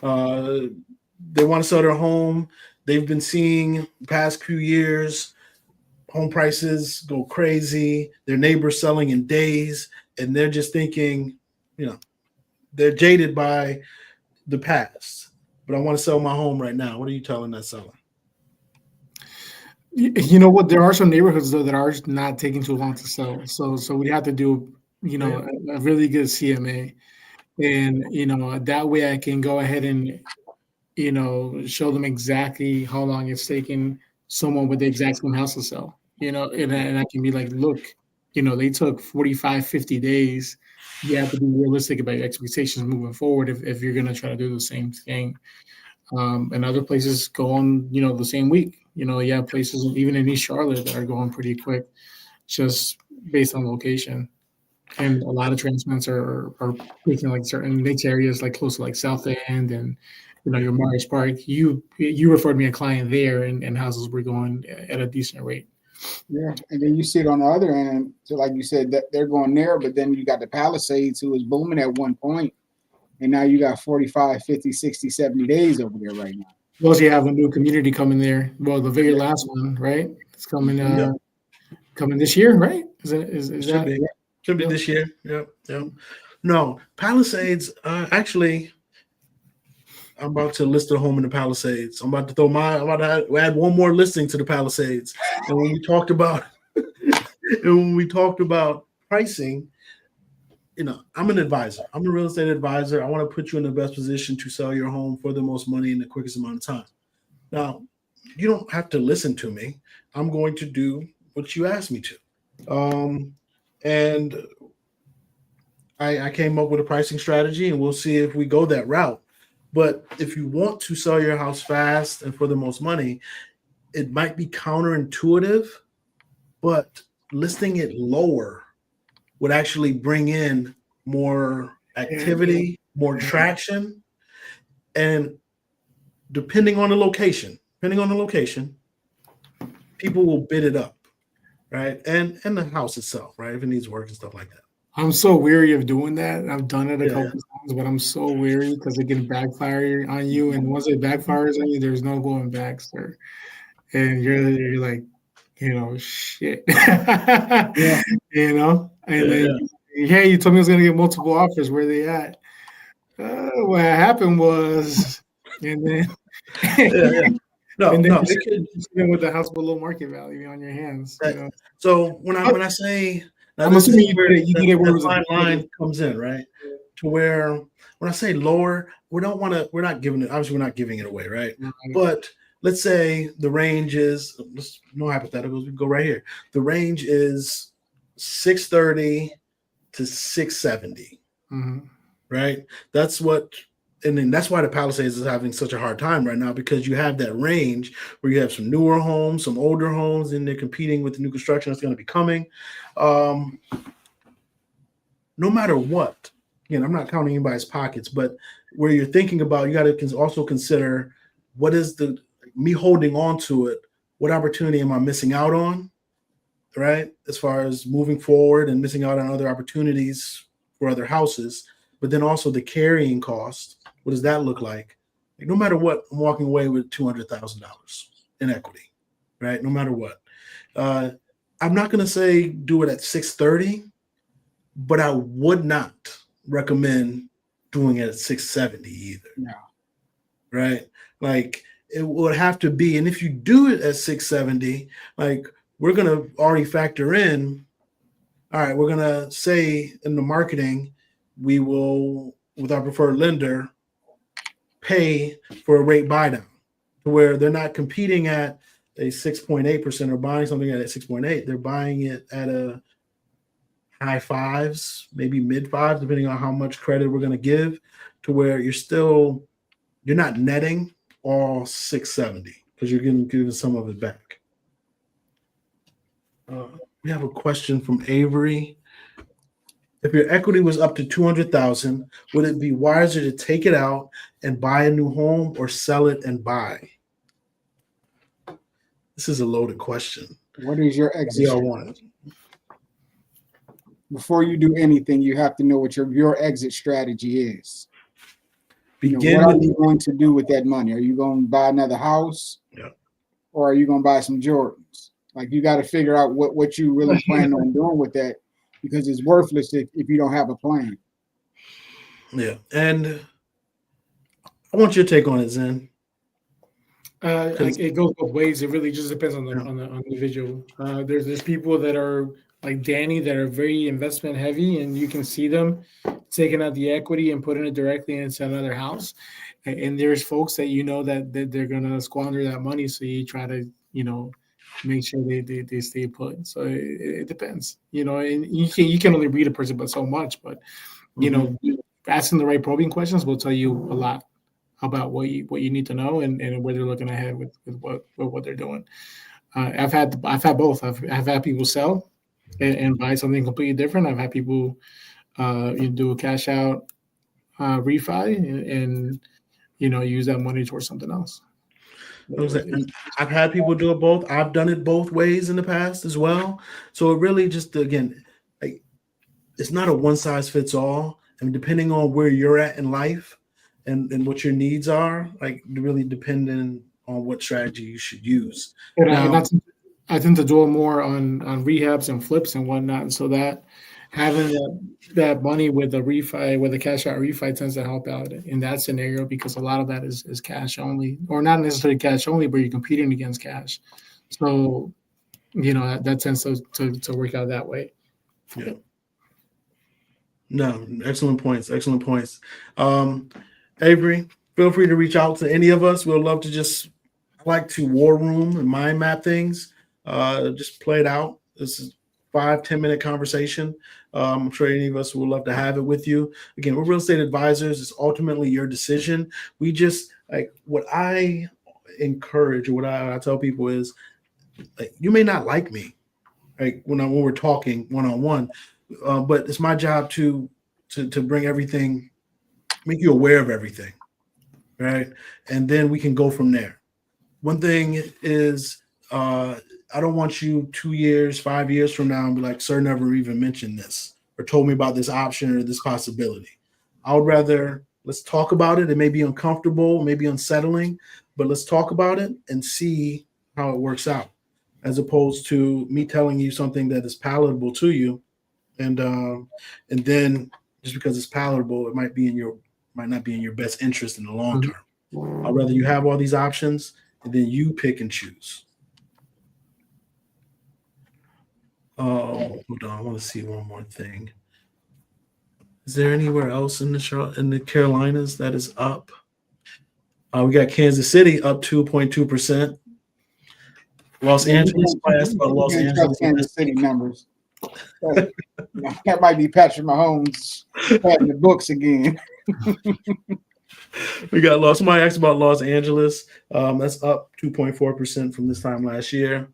They want to sell their home. They've been seeing the past few years home prices go crazy. Their neighbors selling in days, and they're just thinking, they're jaded by the past. But I want to sell my home right now. What are you telling that seller? You know what? There are some neighborhoods though that are not taking too long to sell. So we have to do, a really good CMA, and that way I can go ahead and show them exactly how long it's taking someone with the exact same house to sell. And I can be like, look, they took 45, 50 days. You have to be realistic about your expectations moving forward if you're gonna try to do the same thing. And other places go on, the same week. You have places even in East Charlotte that are going pretty quick, just based on location. And a lot of transplants are picking like certain niche areas, like close to like South End and your Morris Park. You referred me a client there, and houses were going at a decent rate. Yeah, and then you see it on the other end. So like you said, that they're going there, but then you got the Palisades who was booming at one point. And now you got 45, 50, 60, 70 days over there right now. Plus, you have a new community coming there. Well, the very last one, right? It's coming coming this year, right? Should be this year. Yep. No, Palisades, actually, I'm about to list a home in the Palisades. I'm about to add one more listing to the Palisades. And when we talked about pricing, I'm an advisor. I'm a real estate advisor. I want to put you in the best position to sell your home for the most money in the quickest amount of time. Now, you don't have to listen to me. I'm going to do what you asked me to. And I came up with a pricing strategy, and we'll see if we go that route. But if you want to sell your house fast and for the most money, it might be counterintuitive, but listing it lower would actually bring in more activity, more traction, and depending on the location, people will bid it up, right? And the house itself, right? If it needs work and stuff like that. I'm so weary of doing that. I've done it a couple times, but I'm so weary because it can backfire on you. And once it backfires on you, there's no going back, sir. And you're like, shit. And then, hey, you told me I was going to get multiple offers. Where they at? What happened was, and then, Yeah. No, and then no, you're it could. sitting with the house below market value on your hands. You know, So when but I say now, I'm this is assuming where you did it where it that was a fine competitive. line comes in, right? To where when I say lower, we don't want to. We're not giving it. Obviously, we're not giving it away, right? But let's say the range is. Let's no hypotheticals. We go right here. The range is 630 to 670, Mm-hmm. right? That's what. And then that's why the Palisades is having such a hard time right now, because you have that range where you have some newer homes, some older homes, and they're competing with the new construction that's going to be coming. Um, no matter what, again, I'm not counting anybody's pockets, but where you're thinking about, you got to also consider what is the me holding on to it. What opportunity am I missing out on, right? As far as moving forward and missing out on other opportunities for other houses, but then also the carrying cost. What does that look like? Like no matter what, I'm walking away with $200,000 in equity, right? No matter what. Uh, I'm not going to say do it at 630, but I would not recommend doing it at 670 either. No. Right? Like it would have to be, and if you do it at 670, like we're gonna already factor in, all right, we're gonna say in the marketing, we will, with our preferred lender, pay for a rate buy down to where they're not competing at a 6.8% or buying something at a 6.8. They're buying it at a high fives, maybe mid fives, depending on how much credit we're going to give, to where you're not netting all 670 because you're giving some of it back. We have a question from Avery. If your equity was up to 200,000, would it be wiser to take it out and buy a new home or sell it and buy? This is a loaded question. What is your exit? We all want it. Before you do anything, you have to know what your exit strategy is. What are you going to do with that money? Are you going to buy another house? Yeah. Or are you going to buy some Jordans? Like you got to figure out what you really plan on doing with that, because it's worthless if you don't have a plan. Yeah. And I want your take on it, Zen. It goes both ways. It really just depends on the individual. There's people that are like Danny that are very investment heavy, and you can see them taking out the equity and putting it directly into another house. And there's folks that that they're gonna squander that money, so you try to make sure they stay put. So it depends, and you can only read a person but so much, but asking the right probing questions will tell you a lot about what you need to know and where they're looking ahead with what they're doing. I've had both. I've had people sell and buy something completely different. I've had people do a cash out refi and use that money towards something else. I've had people do it both. I've done it both ways in the past as well. So it really just, again, like, it's not a one size fits all. I mean, depending on where you're at in life and what your needs are, like really depending on what strategy you should use. And I tend to dwell more on rehabs and flips and whatnot. And so that having that money with a refi, with a cash out refi, tends to help out in that scenario, because a lot of that is cash only, or not necessarily cash only, but you're competing against cash. So, that tends to work out that way. Yeah. No, excellent points. Excellent points. Avery, feel free to reach out to any of us. We'd love to just like to war room and mind map things. Just play it out. This is 5-10 minute conversation. I'm sure any of us would love to have it with you. Again, we're real estate advisors. It's ultimately your decision. We just, like, what I encourage or what I tell people is, like, you may not like me, like when we're talking one-on-one, but it's my job to bring everything, make you aware of everything, right? And then we can go from there. One thing is, I don't want you 2 years, 5 years from now and be like, sir never even mentioned this or told me about this option or this possibility. I would rather, let's talk about it. It may be uncomfortable, maybe unsettling, but let's talk about it and see how it works out, as opposed to me telling you something that is palatable to you and then just because it's palatable, it might not be in your best interest in the long term. I'd rather you have all these options and then you pick and choose. Hold on, I want to see one more thing. Is there anywhere else in the Carolinas that is up? We got Kansas City up 2.2%. Los Yeah, Angeles. I asked about you Los can't trust Angeles. Kansas City numbers. That might be Patrick Mahomes having the books again. We got lost. Somebody asked about Los Angeles. That's up 2.4% from this time last year.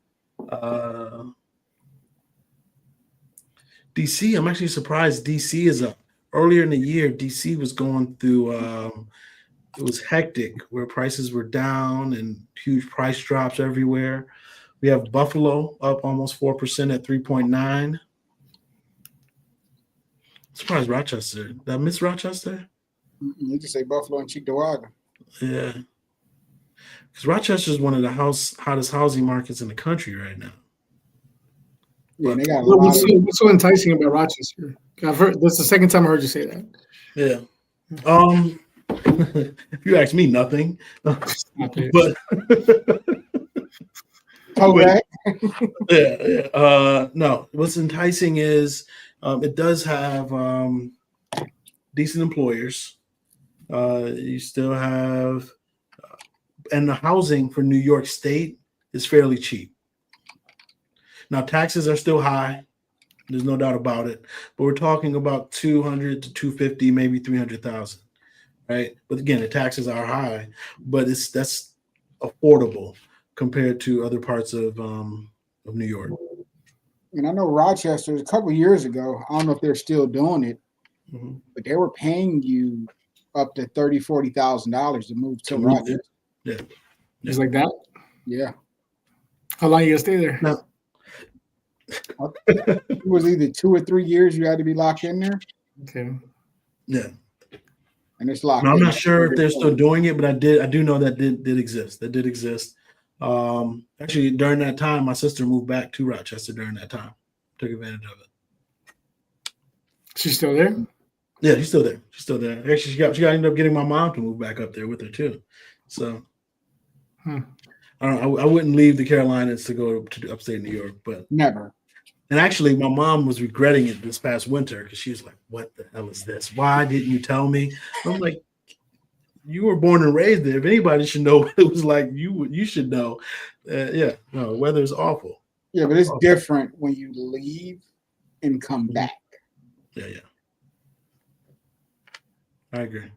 DC, I'm actually surprised DC is up. Earlier in the year, DC was going through it was hectic where prices were down and huge price drops everywhere. We have Buffalo up almost 4% at 3.9. Surprised Rochester. Did I miss Rochester? You just say Buffalo and Cheektowaga. Yeah. Because Rochester is one of the hottest housing markets in the country right now. Yeah, they got a lot of. What's so enticing about Rochester? I've heard that's the second time I heard you say that. Yeah. If you ask me, nothing. But Okay. yeah. No, what's enticing is it does have decent employers. You still have, and the housing for New York State is fairly cheap. Now taxes are still high. There's no doubt about it. But we're talking about 200 to 250, maybe 300,000, right? But again, the taxes are high, but that's affordable compared to other parts of New York. And I know Rochester a couple of years ago. I don't know if they're still doing it, but they were paying you up to $30,000-$40,000 to move to Rochester. Yeah. Just like that. Yeah. How long you gonna stay there? No. It was either 2 or 3 years you had to be locked in there. Okay. Yeah. And it's locked. Now, I'm not sure if they're still doing it, but I do know that did exist. That did exist. Actually, during that time, my sister moved back to Rochester during that time. Took advantage of it. She's still there? Yeah, she's still there. She's still there. Actually, she ended up getting my mom to move back up there with her too. So I wouldn't leave the Carolinas to go to upstate New York, but never. And actually, my mom was regretting it this past winter because she was like, "What the hell is this? Why didn't you tell me?" I'm like, "You were born and raised there. If anybody should know what it was like, you should know." Yeah, no, weather's awful. Yeah, but it's different when you leave and come back. Yeah. I agree.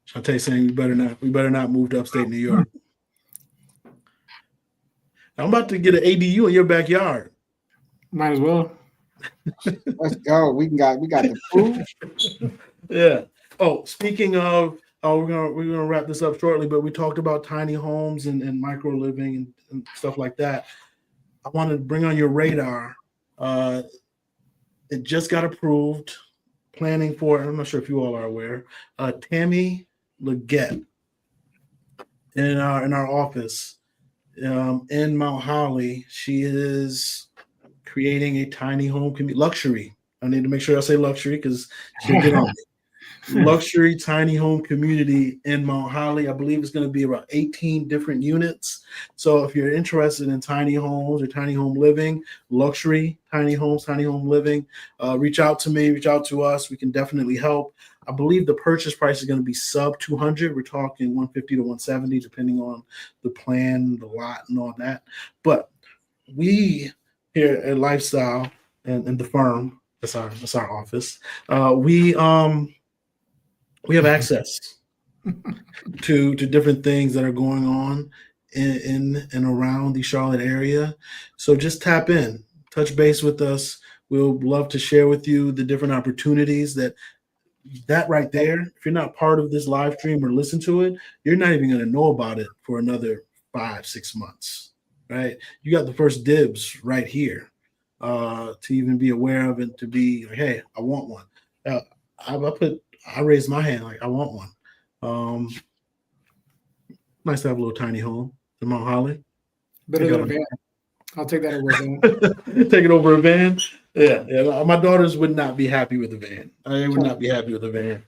Shantae saying we better not move to upstate New York. I'm about to get an ADU in your backyard. Might as well. Let's go. We got the food. Yeah. Oh, speaking of, we're gonna wrap this up shortly, but we talked about tiny homes and micro living and stuff like that. I want to bring on your radar. It just got approved. Planning for, I'm not sure if you all are aware, Tammy Leggett in our office in Mount Holly. She is creating a tiny home luxury. I need to make sure I say luxury because she'll get on me. Luxury tiny home community in Mount Holly. I believe it's going to be about 18 different units. So if you're interested in tiny homes or tiny home living, luxury tiny homes, tiny home living, reach out to me, reach out to us. We can definitely help. I believe the purchase price is going to be sub 200. We're talking 150 to 170, depending on the plan, the lot, and all that. But we here at Lifestyle and the firm, that's our office. We have access to different things that are going on in and around the Charlotte area. So just tap in, touch base with us. We'll love to share with you the different opportunities that right there. If you're not part of this live stream or listen to it, you're not even going to know about it for another 5-6 months, right? You got the first dibs right here to even be aware of it, to be like, hey, I want one. I raised my hand like I want one. Nice to have a little tiny home in Mount Holly. Better than a van. I'll take that over a van. Take it over a van. Yeah, yeah. My daughters would not be happy with a van. They would not be happy with a van.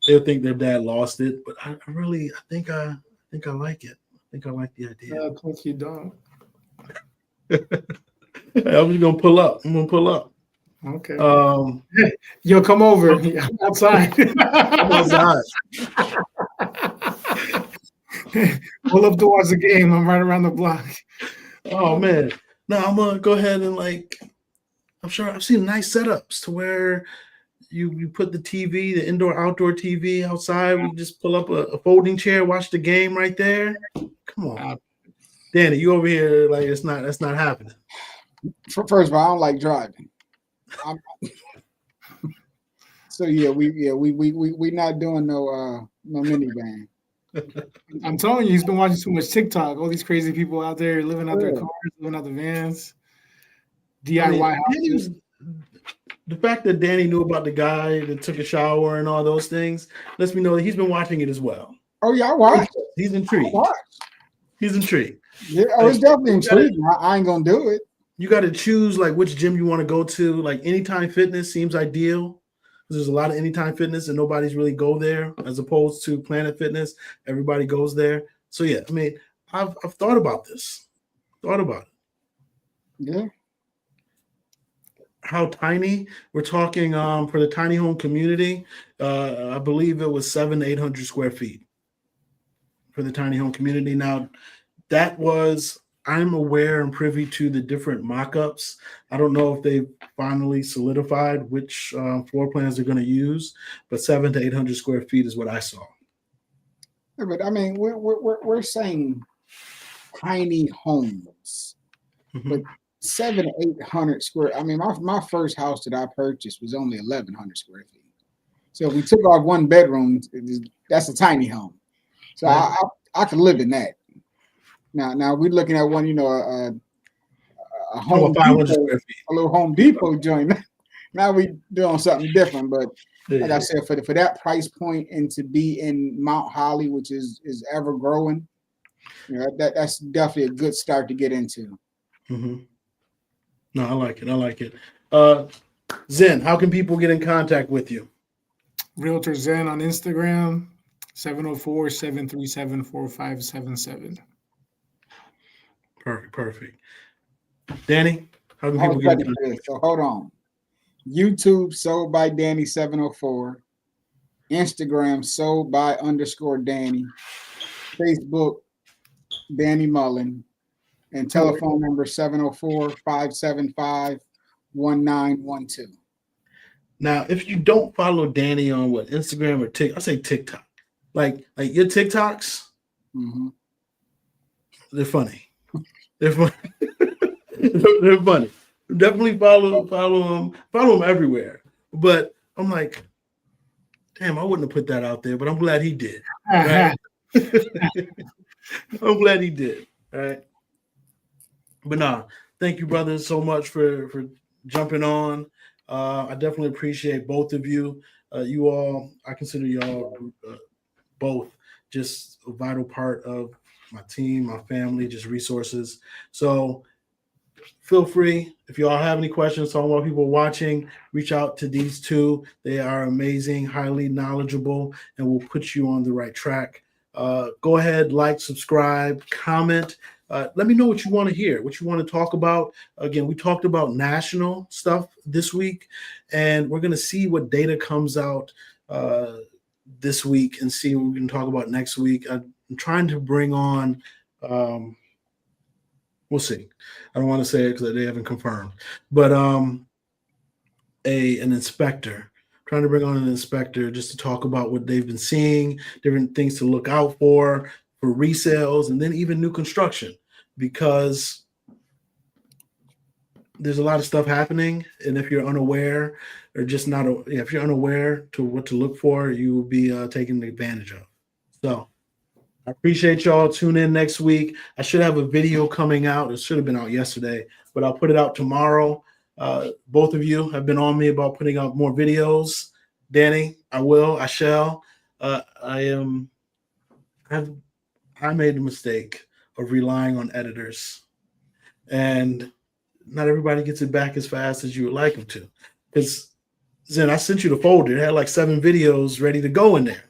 They'll think their dad lost it, but I think I like it. I think I like the idea. I think you don't. I'm just gonna pull up. I'm gonna pull up. Okay. Um, Yo, come over. I'm outside. I'm outside. Pull up to watch the game. I'm right around the block. Oh man. No, I'm gonna go ahead and I'm sure I've seen nice setups to where you put the TV, the indoor outdoor TV outside. We just pull up a folding chair, watch the game right there. Come on, Danny, you over here like that's not happening. First of all, I don't like driving. So yeah, we not doing no minivan. I'm telling you, he's been watching too much TikTok. All these crazy people out there living out their cars, living out the vans, DIY houses. The fact that Danny knew about the guy that took a shower and all those things lets me know that he's been watching it as well. Oh yeah, I watched. He's intrigued. He's intrigued. Yeah, it's definitely intriguing. I ain't gonna do it. You got to choose which gym you want to go to. Like Anytime Fitness seems ideal because there's a lot of Anytime Fitness and nobody's really go there, as opposed to Planet Fitness. Everybody goes there. So yeah, I mean, I've thought about this. Thought about it. Yeah. How tiny we're talking for the tiny home community. I believe it was 700 to 800 square feet for the tiny home community. Now, I'm aware and privy to the different mock-ups. I don't know if they've finally solidified which floor plans they're going to use, but 700 to 800 square feet is what I saw. Yeah, but I mean, we're saying tiny homes, but 700 to 800 square. I mean, my first house that I purchased was only 1,100 square feet. So if we took off one bedroom, that's a tiny home. So I could live in that. Now we're looking at one, a Home Depot, a little Home Depot joint. Now we doing something different, but like I said, for that price point and to be in Mount Holly, which is ever growing, that's definitely a good start to get into. Mm-hmm. No, I like it. I like it. Zen, how can people get in contact with you? Realtor Zen on Instagram, 704-737-4577. Perfect. Danny, how can people get in contact? So hold on. YouTube sold by Danny 704. Instagram sold by _Danny. Facebook Danny Mullen. And telephone number 704-575-1912. Now, if you don't follow Danny on Instagram or TikTok, I say TikTok. Like your TikToks, they're funny. They're funny. They're funny. Definitely follow them everywhere. But I'm like, damn, I wouldn't have put that out there, but I'm glad he did. Right? I'm glad he did. All right. But nah, thank you, brothers, so much for jumping on. I definitely appreciate both of you. You all, I consider y'all both just a vital part of my team, my family, just resources. So feel free, if you all have any questions, talking about people watching, reach out to these two. They are amazing, highly knowledgeable, and will put you on the right track. Go ahead, like, subscribe, comment. Let me know what you want to hear, what you want to talk about. Again, we talked about national stuff this week, and we're going to see what data comes out this week and see what we can talk about next week. I'm trying to bring on, we'll see. I don't want to say it because they haven't confirmed, but an inspector. Trying to bring on an inspector just to talk about what they've been seeing, different things to look out for resales, and then even new construction, because there's a lot of stuff happening. And if you're unaware or just not, if you're unaware to what to look for, you will be taken advantage of. So I appreciate y'all. Tune in next week. I should have a video coming out. It should have been out yesterday, but I'll put it out tomorrow. Both of you have been on me about putting out more videos. Danny, I shall. I made the mistake of relying on editors and not everybody gets it back as fast as you would like them to. Because Zen, I sent you the folder. It had like 7 videos ready to go in there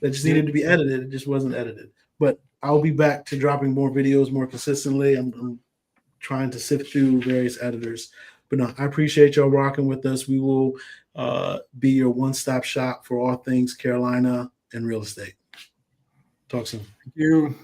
that just needed to be edited. It just wasn't edited. But I'll be back to dropping more videos more consistently. I'm trying to sift through various editors. But no, I appreciate y'all rocking with us. We will be your one-stop shop for all things Carolina and real estate. Talk soon. Thank you.